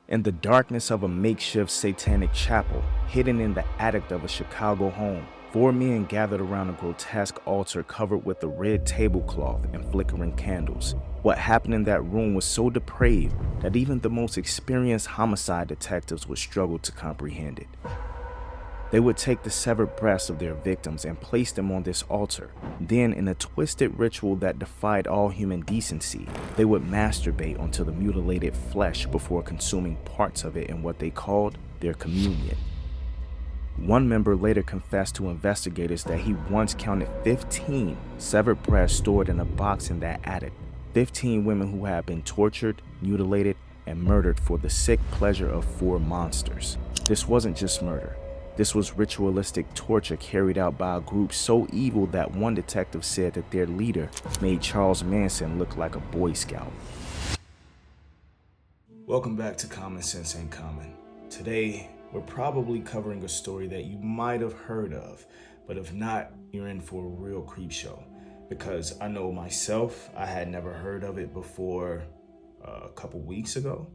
In the darkness of a makeshift satanic chapel, hidden in the attic of a Chicago home, four men gathered around a grotesque altar covered with a red tablecloth and flickering candles. What happened in that room was so depraved that even the most experienced homicide detectives would struggle to comprehend it. They would take the severed breasts of their victims and place them on this altar. Then, in a twisted ritual that defied all human decency, they would masturbate onto the mutilated flesh before consuming parts of it in what they called their communion. One member later confessed to investigators that he once counted 15 severed breasts stored in a box in that attic. 15 women who had been tortured, mutilated, and murdered for the sick pleasure of four monsters. This wasn't just murder. This was ritualistic torture carried out by a group so evil that one detective said that their leader made Charles Manson look like a Boy Scout. Welcome back to Common Sense Ain't Common. Today, we're probably covering a story that you might have heard of, but if not, you're in for a real creep show. Because I know myself, I had never heard of it before a couple weeks ago.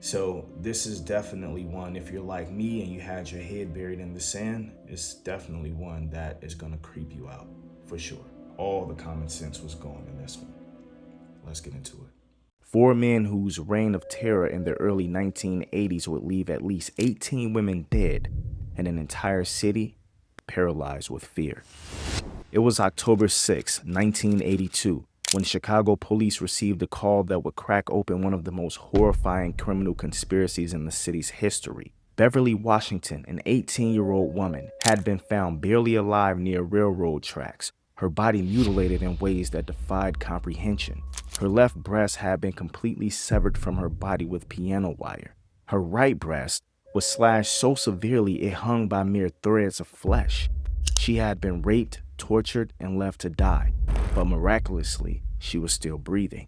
So this is definitely one, if you're like me and you had your head buried in the sand, it's definitely one that is gonna creep you out, for sure. All the common sense was gone in this one. Let's get into it. Four men whose reign of terror in the early 1980s would leave at least 18 women dead and an entire city paralyzed with fear. It was October 6, 1982. When Chicago police received a call that would crack open one of the most horrifying criminal conspiracies in the city's history. Beverly Washington, an 18-year-old woman, had been found barely alive near railroad tracks, her body mutilated in ways that defied comprehension. Her left breast had been completely severed from her body with piano wire. Her right breast was slashed so severely it hung by mere threads of flesh. She had been raped, tortured, and left to die, but miraculously, she was still breathing.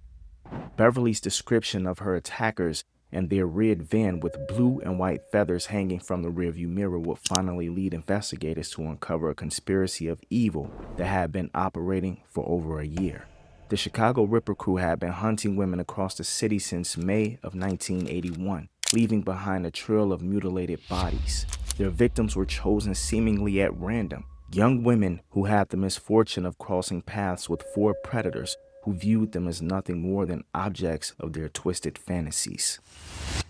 Beverly's description of her attackers and their red van with blue and white feathers hanging from the rearview mirror would finally lead investigators to uncover a conspiracy of evil that had been operating for over a year. The Chicago Ripper crew had been hunting women across the city since May of 1981, leaving behind a trail of mutilated bodies. Their victims were chosen seemingly at random. Young women who had the misfortune of crossing paths with four predators who viewed them as nothing more than objects of their twisted fantasies.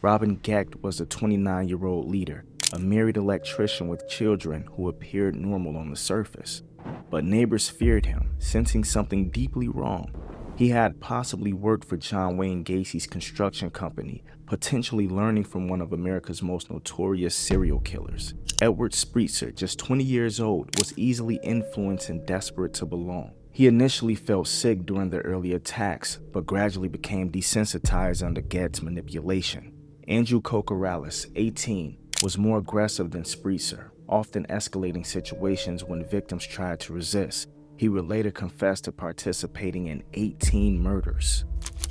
Robin Gecht was the 29-year-old leader, a married electrician with children who appeared normal on the surface. But neighbors feared him, sensing something deeply wrong. He had possibly worked for John Wayne Gacy's construction company, potentially learning from one of America's most notorious serial killers. Edward Spritzer, just 20 years old, was easily influenced and desperate to belong. He initially felt sick during the early attacks, but gradually became desensitized under Gecht's manipulation. Andrew Kokoralis, 18, was more aggressive than Spritzer, often escalating situations when victims tried to resist. He would later confess to participating in 18 murders.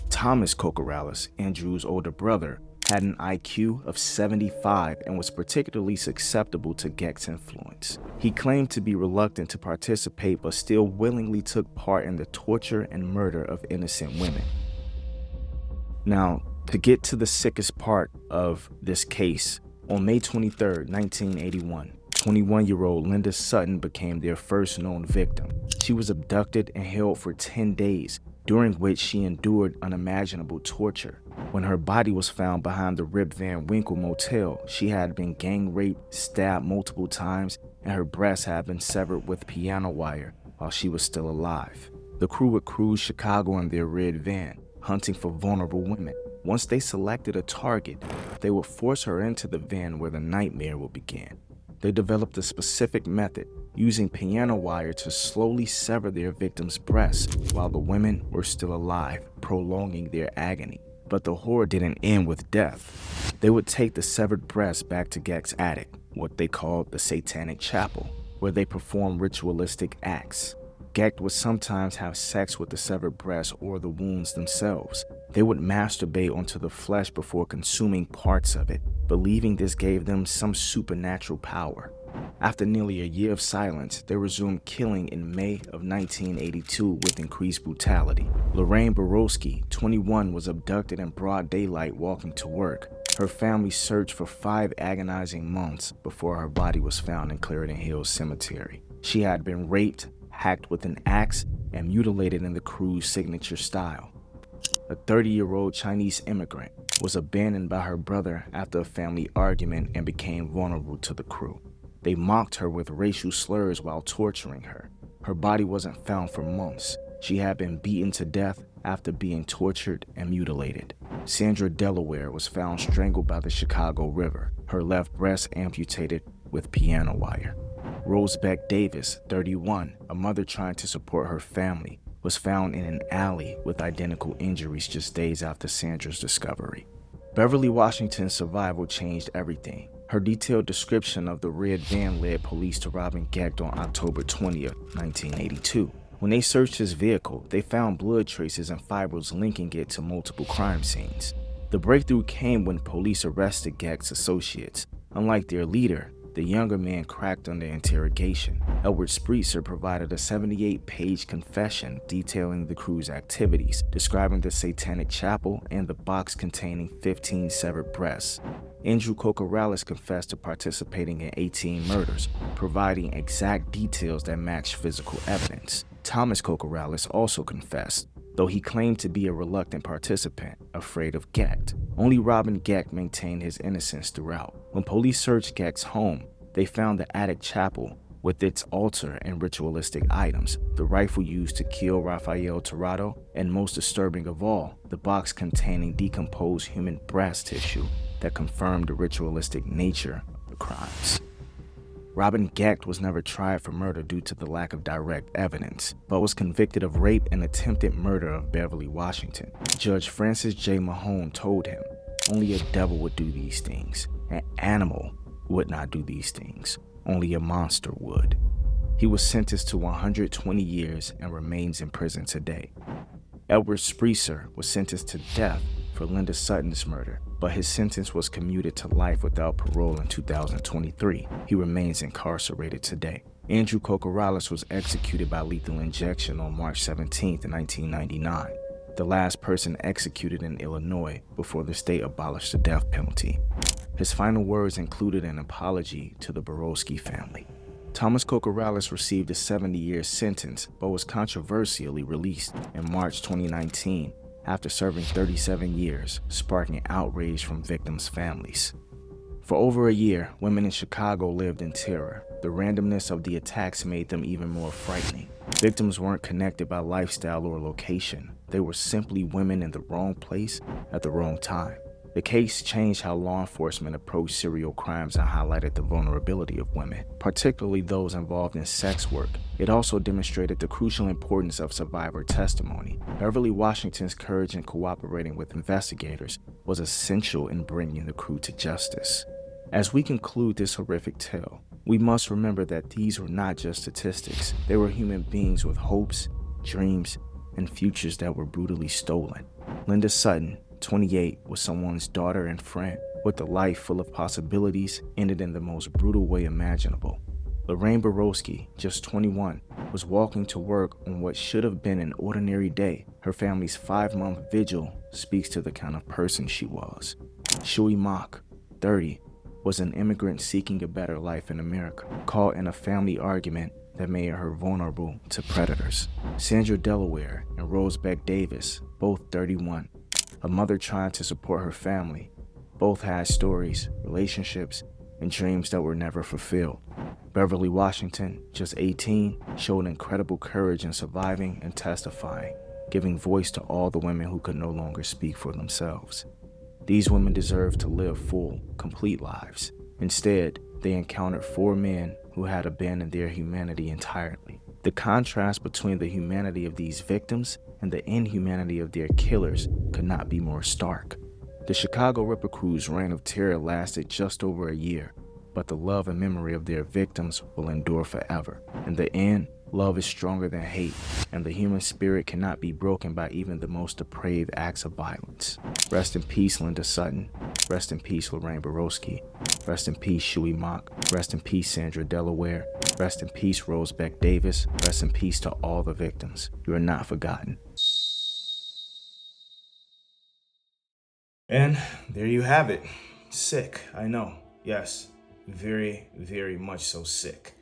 Thomas Kokoralis, Andrew's older brother, had an IQ of 75 and was particularly susceptible to Gecht's influence. He claimed to be reluctant to participate but still willingly took part in the torture and murder of innocent women. Now, to get to the sickest part of this case, on May 23, 1981, 21-year-old Linda Sutton became their first known victim. She was abducted and held for 10 days, during which she endured unimaginable torture. When her body was found behind the Rip Van Winkle motel, she had been gang raped, stabbed multiple times, and her breasts had been severed with piano wire while she was still alive. The crew would cruise Chicago in their red van, hunting for vulnerable women. Once they selected a target, they would force her into the van where the nightmare would begin. They developed a specific method, using piano wire to slowly sever their victims' breasts while the women were still alive, prolonging their agony. But the horror didn't end with death. They would take the severed breasts back to Gecht's attic, what they called the satanic chapel, where they performed ritualistic acts. Gecht would sometimes have sex with the severed breasts or the wounds themselves. They would masturbate onto the flesh before consuming parts of it, believing this gave them some supernatural power. After nearly a year of silence, they resumed killing in May of 1982 with increased brutality. Lorraine Borowski, 21, was abducted in broad daylight walking to work. Her family searched for 5 agonizing months before her body was found in Clarendon Hills Cemetery. She had been raped, hacked with an axe, and mutilated in the crew's signature style. A 30-year-old Chinese immigrant was abandoned by her brother after a family argument and became vulnerable to the crew. They mocked her with racial slurs while torturing her. Her body wasn't found for months. She had been beaten to death after being tortured and mutilated. Sandra Delaware was found strangled by the Chicago River, her left breast amputated with piano wire. Rose Beck Davis, 31, a mother trying to support her family, was found in an alley with identical injuries just days after Sandra's discovery. Beverly Washington's survival changed everything. Her detailed description of the red van led police to Robin Gecht on October 20th, 1982. When they searched his vehicle, they found blood traces and fibers linking it to multiple crime scenes. The breakthrough came when police arrested Gecht's associates. Unlike their leader, the younger man cracked under interrogation. Edward Spreetser provided a 78-page confession detailing the crew's activities, describing the satanic chapel and the box containing 15 severed breasts. Andrew Kokorales confessed to participating in 18 murders, providing exact details that matched physical evidence. Thomas Kokorales also confessed, though he claimed to be a reluctant participant, afraid of Gecht. Only Robin Gecht maintained his innocence throughout. When police searched Gecht's home, they found the attic chapel with its altar and ritualistic items, the rifle used to kill Rafael Tirado, and most disturbing of all, the box containing decomposed human breast tissue that confirmed the ritualistic nature of the crimes. Robin Gecht was never tried for murder due to the lack of direct evidence, but was convicted of rape and attempted murder of Beverly Washington. Judge Francis J. Mahone told him, "Only a devil would do these things. An animal would not do these things. Only a monster would." He was sentenced to 120 years and remains in prison today. Edward Spreetser was sentenced to death for Linda Sutton's murder, but his sentence was commuted to life without parole in 2023. He remains incarcerated today. Andrew Kokorales was executed by lethal injection on March 17, 1999, the last person executed in Illinois before the state abolished the death penalty. His final words included an apology to the Borowski family. Thomas Kokorales received a 70-year sentence, but was controversially released in March 2019 after serving 37 years, sparking outrage from victims' families. For over a year, women in Chicago lived in terror. The randomness of the attacks made them even more frightening. Victims weren't connected by lifestyle or location. They were simply women in the wrong place at the wrong time. The case changed how law enforcement approached serial crimes and highlighted the vulnerability of women, particularly those involved in sex work. It also demonstrated the crucial importance of survivor testimony. Beverly Washington's courage in cooperating with investigators was essential in bringing the crew to justice. As we conclude this horrific tale, we must remember that these were not just statistics. They were human beings with hopes, dreams, and futures that were brutally stolen. Linda Sutton, 28, was someone's daughter and friend, with a life full of possibilities, ended in the most brutal way imaginable. Lorraine Borowski, just 21, was walking to work on what should have been an ordinary day. Her family's 5-month vigil speaks to the kind of person she was. Shui Mak, 30, was an immigrant seeking a better life in America, caught in a family argument that made her vulnerable to predators. Sandra Delaware and Rose Beck Davis, both 31, a mother trying to support her family. Both had stories, relationships, and dreams that were never fulfilled. Beverly Washington, just 18, showed incredible courage in surviving and testifying, giving voice to all the women who could no longer speak for themselves. These women deserved to live full, complete lives. Instead, they encountered 4 men who had abandoned their humanity entirely. The contrast between the humanity of these victims and the inhumanity of their killers could not be more stark. The Chicago Ripper Crew's reign of terror lasted just over a year, but the love and memory of their victims will endure forever. In the end, love is stronger than hate, and the human spirit cannot be broken by even the most depraved acts of violence. Rest in peace, Linda Sutton. Rest in peace, Lorraine Borowski. Rest in peace, Shui Mak. Rest in peace, Sandra Delaware. Rest in peace, Rose Beck Davis. Rest in peace to all the victims. You are not forgotten. And there you have it. Sick, I know. Yes, very, very much so sick.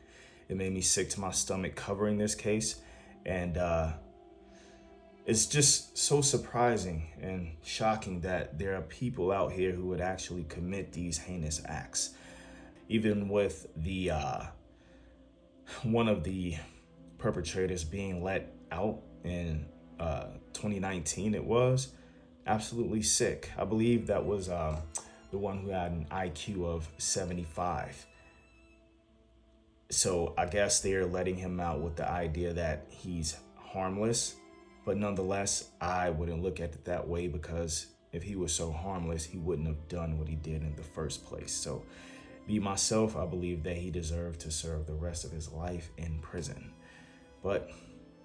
It made me sick to my stomach covering this case. And it's just so surprising and shocking that there are people out here who would actually commit these heinous acts. Even with the one of the perpetrators being let out in 2019, it was absolutely sick. I believe that was the one who had an IQ of 75. So I guess they're letting him out with the idea that he's harmless. But nonetheless, I wouldn't look at it that way, because if he was so harmless, he wouldn't have done what he did in the first place. So me, myself, I believe that he deserved to serve the rest of his life in prison. But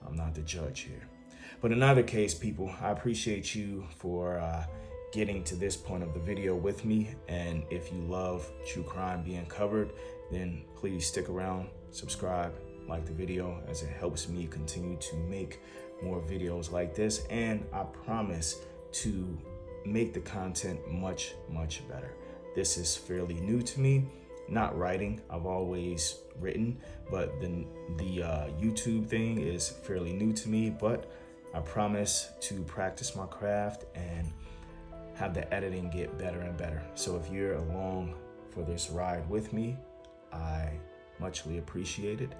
I'm not the judge here. But in either case, people, I appreciate you for getting to this point of the video with me. And if you love true crime being covered, then please stick around, subscribe, like the video, as it helps me continue to make more videos like this. And I promise to make the content much, much better. This is fairly new to me. Not writing, I've always written, but the YouTube thing is fairly new to me. But I promise to practice my craft and have the editing get better and better. So if you're along for this ride with me, I muchly appreciate it,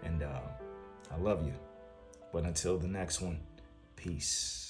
and I love you. But until the next one, peace.